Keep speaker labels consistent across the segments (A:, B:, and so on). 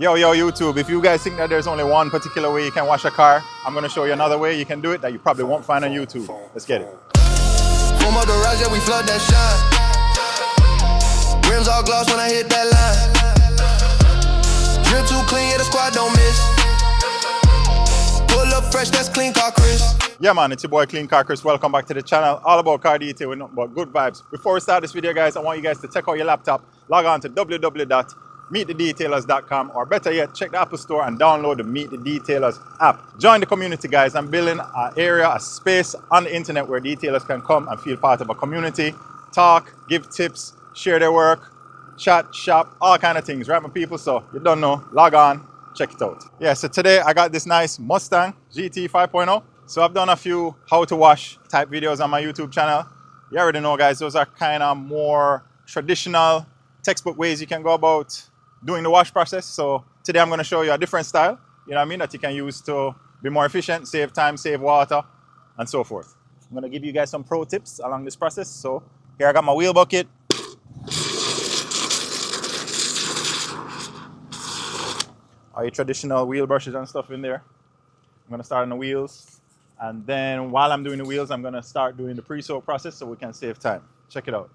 A: Yo, YouTube, if you guys think that there's only one particular way you can wash a car, I'm going to show you another way you can do it that you probably won't find on YouTube. Let's get it.
B: Form up the rise, yeah, we flood that shine. Rims all gloss when I hit that line. Drip too clean, yeah, the squad don't miss. Pull up fresh, that's clean car Chris.
A: Yeah, man, it's your boy Clean Car Chris. Welcome back to the channel. All about car detail with nothing but good vibes. Before we start this video, guys, I want you guys to check out your laptop. Log on to www.meetthedetailers.com, or better yet, check the Apple Store and download the Meet the Detailers app. Join the community, guys. I'm building an area, a space on the internet where detailers can come and feel part of a community, talk, give tips, share their work, chat, shop, all kind of things, right, my people? So you don't know, log on, check it out. Yeah, so today I got this nice Mustang GT 5.0. So I've done a few how to wash type videos on my YouTube channel. You already know, guys, those are kind of more traditional textbook ways you can go about doing the wash process. So today I'm going to show you a different style, you know what I mean, that you can use to be more efficient, save time, save water, and so forth. I'm going to give you guys some pro tips along this process. So here I got my wheel bucket. All your traditional wheel brushes and stuff in there. I'm going to start on the wheels. And then while I'm doing the wheels, I'm going to start doing the pre-soak process so we can save time. Check it out.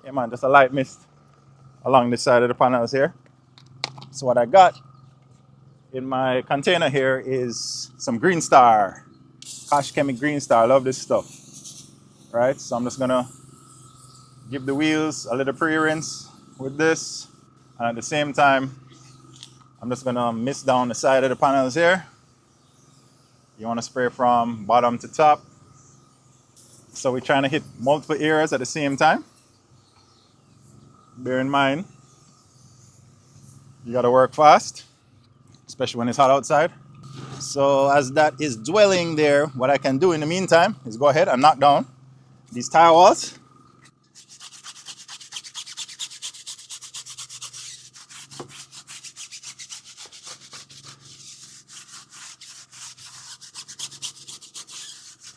A: Yeah, man, just a light mist along this side of the panels here. So what I got in my container here is some Green Star, Cash Chemic Green Star. I love this stuff. Right, so I'm just gonna give the wheels a little pre-rinse with this, and at the same time I'm just gonna mist down the side of the panels here. You want to spray from bottom to top, so we're trying to hit multiple areas at the same time. Bear in mind, you got to work fast, especially when it's hot outside. So as that is dwelling there, what I can do in the meantime is go ahead and knock down these tire walls.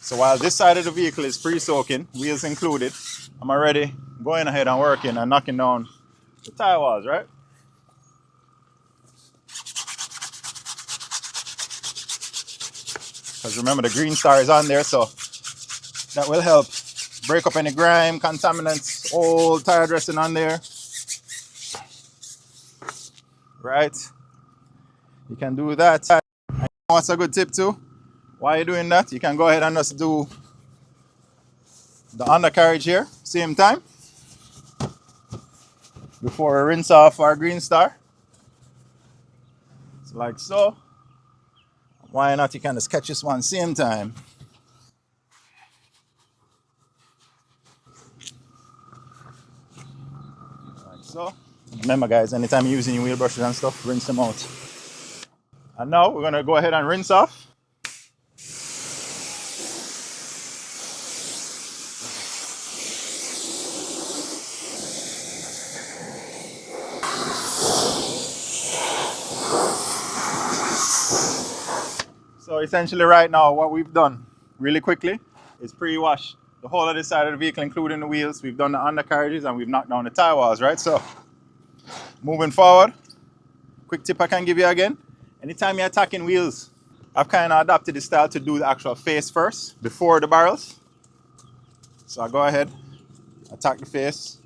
A: So while this side of the vehicle is pre-soaking, wheels included, I'm already going ahead and working and knocking down the tire walls, right? Because remember, the Green Star is on there, so that will help break up any grime, contaminants, old tire dressing on there. Right? You can do that. And what's a good tip too? While you're doing that, you can go ahead and just do the undercarriage here, same time, before we rinse off our Green Star. So like so. Why not? You can just catch this one same time. So, remember guys, anytime you're using your wheel brushes and stuff, rinse them out. And now we're going to go ahead and rinse off. So essentially right now what we've done really quickly is pre-wash the whole of this side of the vehicle, including the wheels. We've done the undercarriages and we've knocked down the tire walls, right? So moving forward, quick tip I can give you again. Anytime you're attacking wheels, I've kind of adopted this style to do the actual face first before the barrels. So I go ahead, attack the face.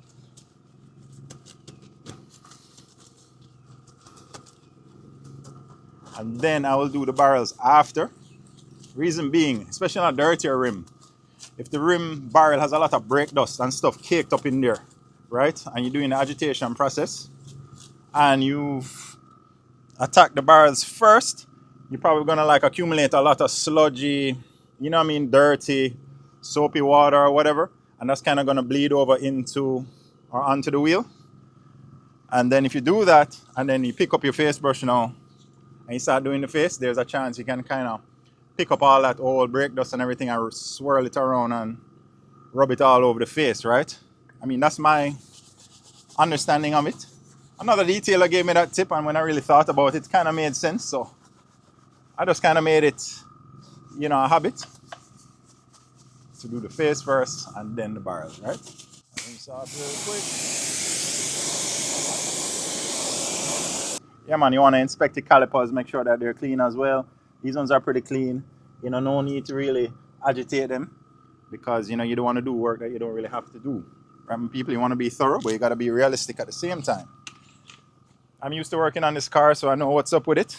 A: And then I will do the barrels after. Reason being, especially on a dirtier rim, if the rim barrel has a lot of brake dust and stuff caked up in there, right? And you're doing the agitation process and you've attacked the barrels first, you're probably gonna like accumulate a lot of sludgy, you know what I mean, dirty, soapy water or whatever. And that's kind of gonna bleed over into or onto the wheel. And then if you do that, and then you pick up your face brush now, and you start doing the face, there's a chance you can kind of pick up all that old brake dust and everything and swirl it around and rub it all over the face, right? I mean, that's my understanding of it. Another detailer gave me that tip, and when I really thought about it, it kind of made sense. So I just kind of made it, you know, a habit to do the face first and then the barrels, right? Rinse off real quick. Yeah, man, you want to inspect the calipers, make sure that they're clean as well. These ones are pretty clean. You know, no need to really agitate them because, you know, you don't want to do work that you don't really have to do. Right? People, you want to be thorough, but you got to be realistic at the same time. I'm used to working on this car, so I know what's up with it.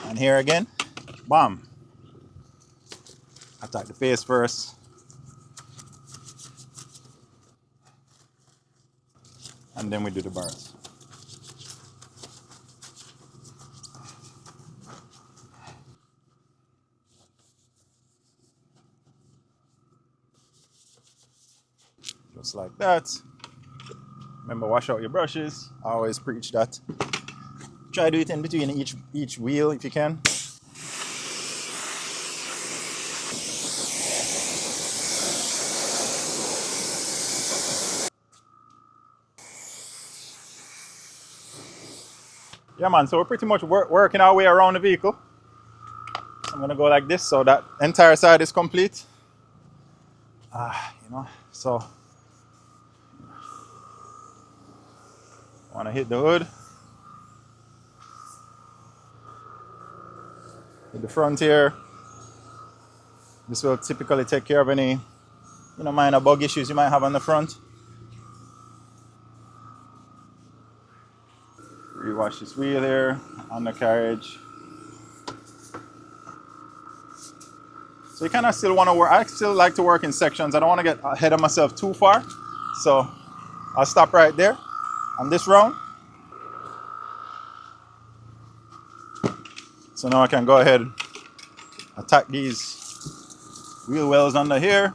A: And here again, bam. Attack the face first. And then we do the barrels. Just like that. Remember, wash out your brushes. I always preach that. Try to do it in between each wheel if you can. Yeah, man, so we're pretty much working our way around the vehicle. I'm gonna go like this so that entire side is complete. You know, so wanna hit the hood. Hit the front here. This will typically take care of any, you know, minor bug issues you might have on the front. Rewash this wheel here, undercarriage. So you kind of still want to work. I still like to work in sections. I don't want to get ahead of myself too far. So I'll stop right there on this round. So now I can go ahead and attack these wheel wells under here.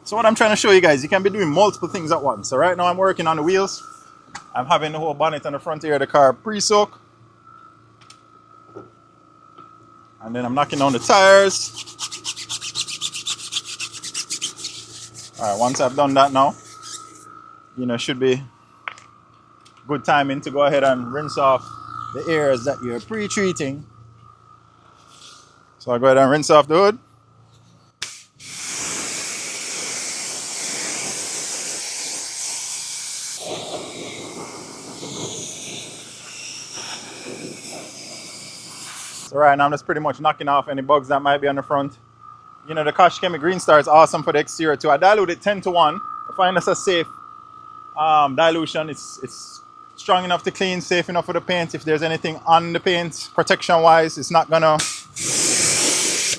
A: So what I'm trying to show you guys, you can be doing multiple things at once. So right now I'm working on the wheels. I'm having the whole bonnet and the front here of the car pre-soak. And then I'm knocking down the tires. All right, once I've done that now, you know, should be good timing to go ahead and rinse off the areas that you're pre-treating. So I'll go ahead and rinse off the hood. So right now I'm just pretty much knocking off any bugs that might be on the front. You know, the Kosh Chemi Green Star is awesome for the exterior too. I dilute it 10 to 1. I find that's a safe dilution. It's strong enough to clean, safe enough for the paint. If there's anything on the paint, protection wise, it's not gonna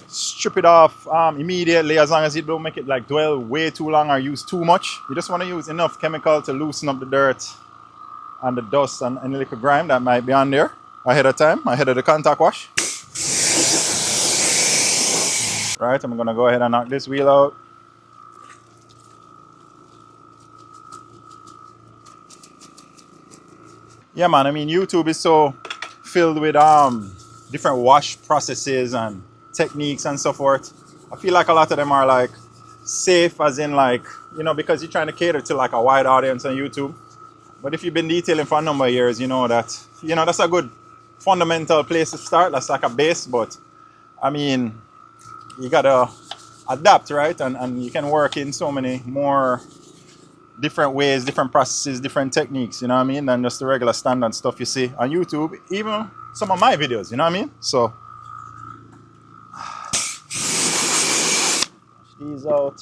A: strip it off immediately, as long as you don't make it like dwell way too long or use too much. You just want to use enough chemical to loosen up the dirt and the dust and any little grime that might be on there ahead of time, ahead of the contact wash. Right, I'm gonna go ahead and knock this wheel out. Yeah, man, I mean, YouTube is so filled with different wash processes and techniques and so forth. I feel like a lot of them are like safe, as in like, you know, because you're trying to cater to like a wide audience on YouTube. But if you've been detailing for a number of years, you know that, you know, that's a good fundamental place to start. That's like a base, but I mean, you gotta adapt, right? And you can work in so many more different ways, different processes, different techniques, you know what I mean, than just the regular standard stuff you see on YouTube, even some of my videos, you know what I mean? So wash these out.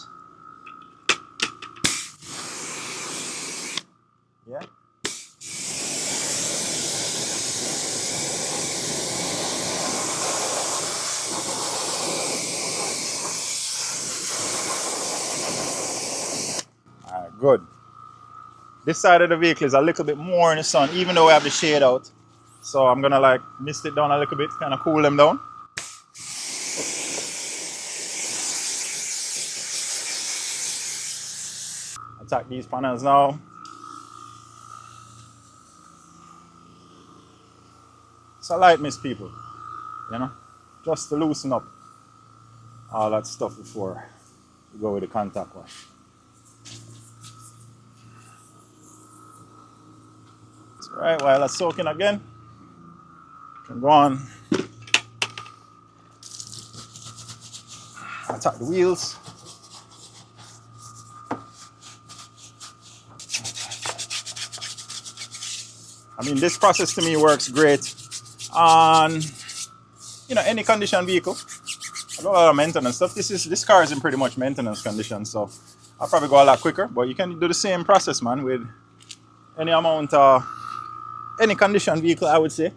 A: Yeah. Alright, good. This side of the vehicle is a little bit more in the sun, even though we have the shade out. So I'm gonna like mist it down a little bit, kind of cool them down. Attack these panels now. It's a light mist, people, you know, just to loosen up all that stuff before we go with the contact wash. So Right, while that's soaking again, you can go on, attack the wheels. I mean, this process to me works great on, you know, any condition vehicle. I do a lot of maintenance stuff. This car is in pretty much maintenance condition, so I'll probably go a lot quicker. But you can do the same process, man, with any amount of any condition vehicle, I would say.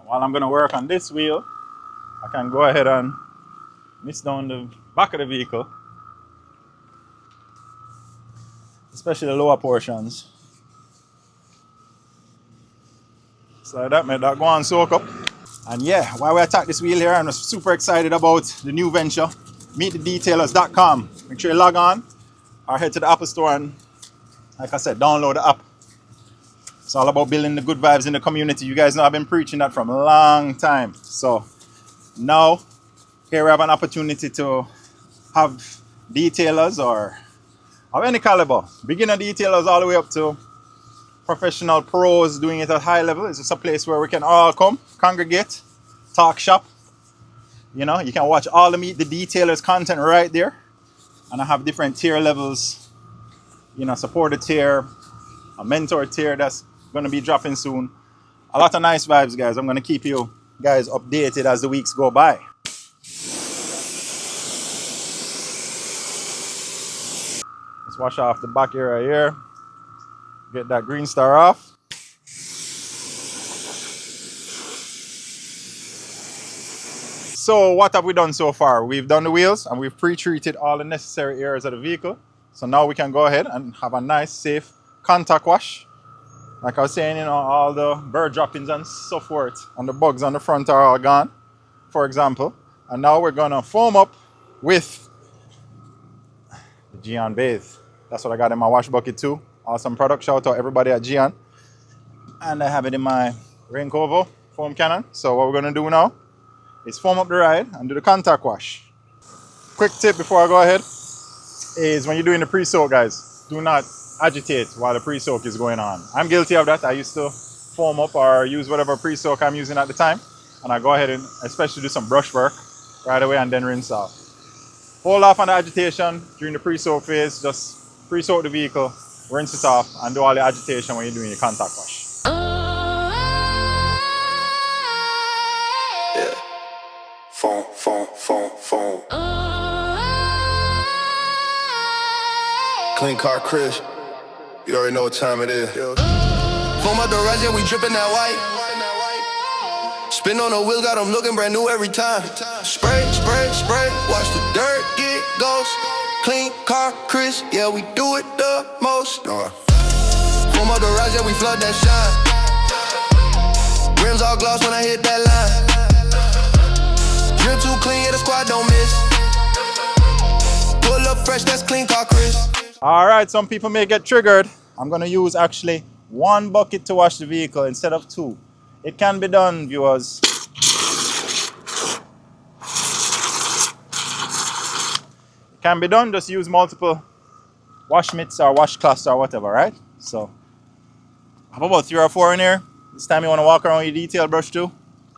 A: While I'm gonna work on this wheel, I can go ahead and mist down the back of the vehicle, especially the lower portions. So that made that go and soak up. And yeah, while we attack this wheel here, I'm super excited about the new venture, meetthedetailers.com. Make sure you log on or head to the Apple Store and, like I said, download the app. It's all about building the good vibes in the community. You guys know I've been preaching that from a long time. So now, here we have an opportunity to have detailers or of any caliber, beginner detailers all the way up to professional pros doing it at high level. It's just a place where we can all come, congregate, talk shop. You know, you can watch all the Meet the Detailers content right there. And I have different tier levels. You know, supporter tier, a mentor tier that's going to be dropping soon. A lot of nice vibes, guys. I'm going to keep you guys updated as the weeks go by. Let's wash off the back area here. Get that green star off. So what have we done so far? We've done the wheels and we've pre-treated all the necessary areas of the vehicle. So now we can go ahead and have a nice, safe contact wash. Like I was saying, you know, all the bird droppings and so forth and the bugs on the front are all gone, for example. And now we're gonna foam up with the Gion Bathe. That's what I got in my wash bucket too. Awesome product. Shout out everybody at Gion. And I have it in my Rain Covo foam cannon. So what we're gonna do now is foam up the ride and do the contact wash. Quick tip before I go ahead is when you're doing the pre-soak, guys, do not agitate while the pre-soak is going on. I'm guilty of that. I used to foam up or use whatever pre-soak I'm using at the time. And I go ahead and especially do some brush work right away and then rinse off. Hold off on the agitation during the pre-soak phase. Just pre-soak the vehicle, rinse it off, and do all the agitation when you're doing your contact wash.
B: Yeah. Phone. Clean car, Chris. You already know what time it is. Foam out the ride, yeah, we dripping that white. Spin on the wheel, got them looking brand new every time. Spray, watch the dirt get ghost. Clean car, Chris, yeah, we do it the most. Foam out the ride, yeah, we flood that shine. Rims all gloss when I hit that line. Drip too clean, yeah, the squad don't miss. Pull up fresh, that's clean car, Chris.
A: All right, some people may get triggered. I'm gonna use actually one bucket to wash the vehicle instead of two. It can be done, viewers. It can be done, just use multiple wash mitts or washcloths or whatever, right? So I have about 3 or 4 in here. This time you wanna walk around with your detail brush too.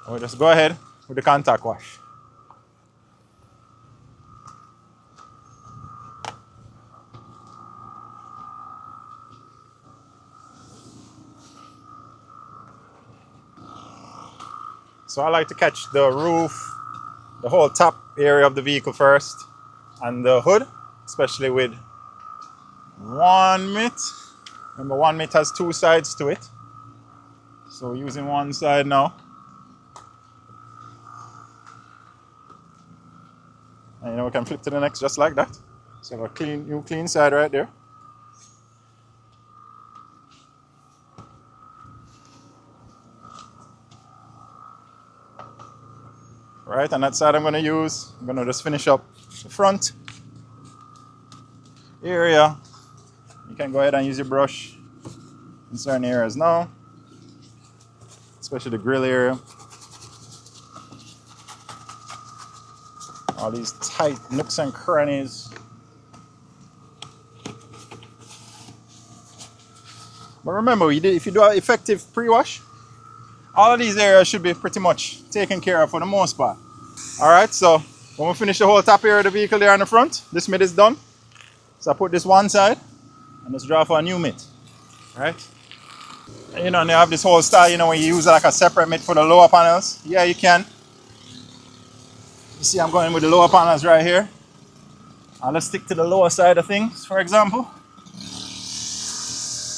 A: Or just go ahead with the contact wash. So I like to catch the roof, the whole top area of the vehicle first, and the hood, especially with one mitt. Remember, one mitt has 2 sides to it. So we're using one side now. And you know, we can flip to the next just like that. So we have a new clean side right there. Right, and that side I'm going to just finish up the front area. You can go ahead and use your brush in certain areas now, especially the grill area. All these tight nooks and crannies. But remember, if you do an effective pre-wash, all of these areas should be pretty much taken care of for the most part. Alright, so when we finish the whole top area of the vehicle there on the front, this mitt is done. So I put this one side and let's draw for a new mitt. Right? And you know, and they have this whole style, you know, when you use like a separate mitt for the lower panels. Yeah, you can. You see, I'm going with the lower panels right here. And let's stick to the lower side of things, for example.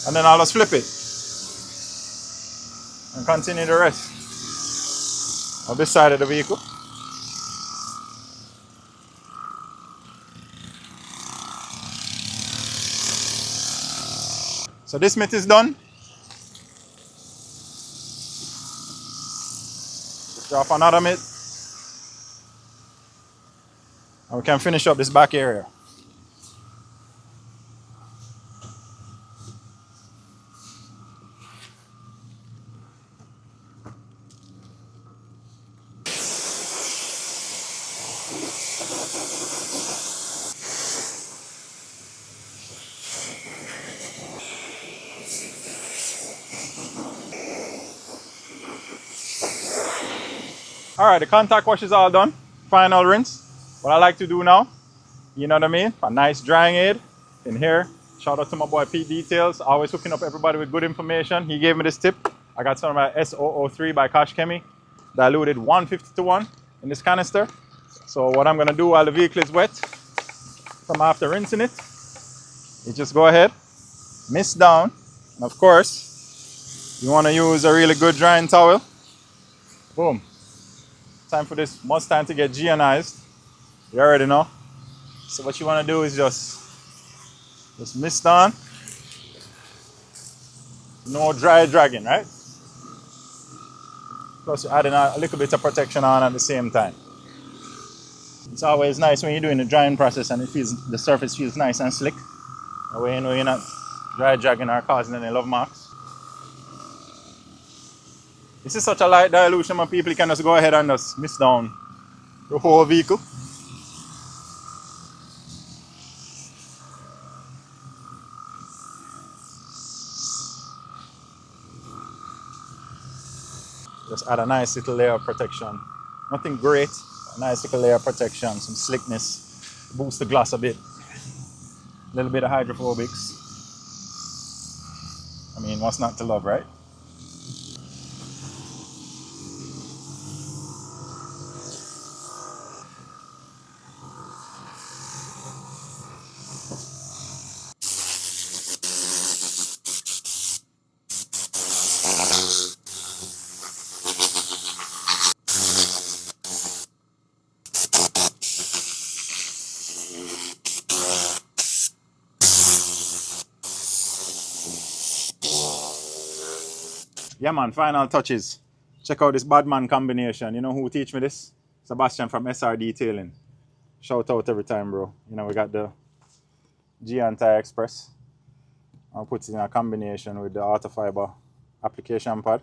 A: And then I'll just flip it. And continue the rest of this side of the vehicle. So this mitt is done. Just drop another mitt. And we can finish up this back area. Alright, the contact wash is all done. Final rinse. What I like to do now, you know what I mean? A nice drying aid in here. Shout out to my boy Pete Details, always hooking up everybody with good information. He gave me this tip. I got some of my S003 by Kosh Chemi, diluted 150 to 1 in this canister. So what I'm gonna do while the vehicle is wet, from after rinsing it, is just go ahead, mist down, and of course, you wanna use a really good drying towel. Boom. Time for this Mustang to get G-ionized. You already know. So what you want to do is just mist on. No dry dragging, right? Plus you're adding a little bit of protection on at the same time. It's always nice when you're doing the drying process and the surface feels nice and slick. That way you know you're not dry dragging or causing any love marks. This is such a light dilution, my people, you can just go ahead and just mist down the whole vehicle. Just add a nice little layer of protection. Nothing great, a nice little layer of protection, some slickness, boost the gloss a bit. A little bit of hydrophobics. I mean, what's not to love, right? Yeah man, final touches. Check out this Badman combination. You know who teach me this? Sebastian from SR Detailing. Shout out every time, bro. You know, we got the G Anti-Express. I'll put it in a combination with the Auto Fiber application pad.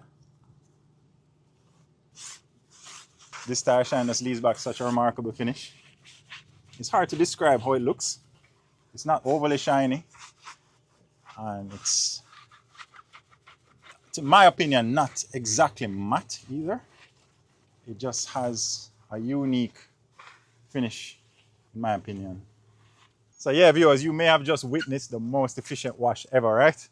A: This tire shine just leaves back such a remarkable finish. It's hard to describe how it looks. It's not overly shiny. And it's, in my opinion, not exactly matte either. It just has a unique finish, in my opinion. So yeah, viewers, you may have just witnessed the most efficient wash ever, right?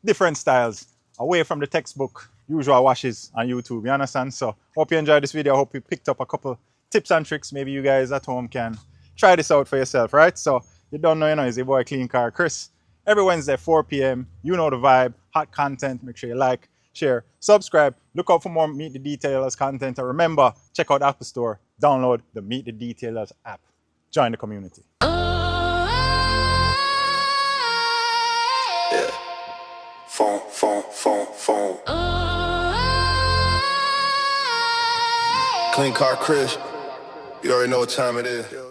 A: Different styles, away from the textbook usual washes on YouTube, you understand? So hope you enjoyed this video. I hope you picked up a couple tips and tricks. Maybe you guys at home can try this out for yourself, right? So you don't know, it's your boy Clean Car Chris. Every Wednesday, 4 p.m. You know the vibe, hot content. Make sure you like, share, subscribe. Look out for more Meet the Detailers content. And remember, check out the Apple Store. Download the Meet the Detailers app. Join the community.
B: Yeah. Phone. Clean Car Chris. You already know what time it is.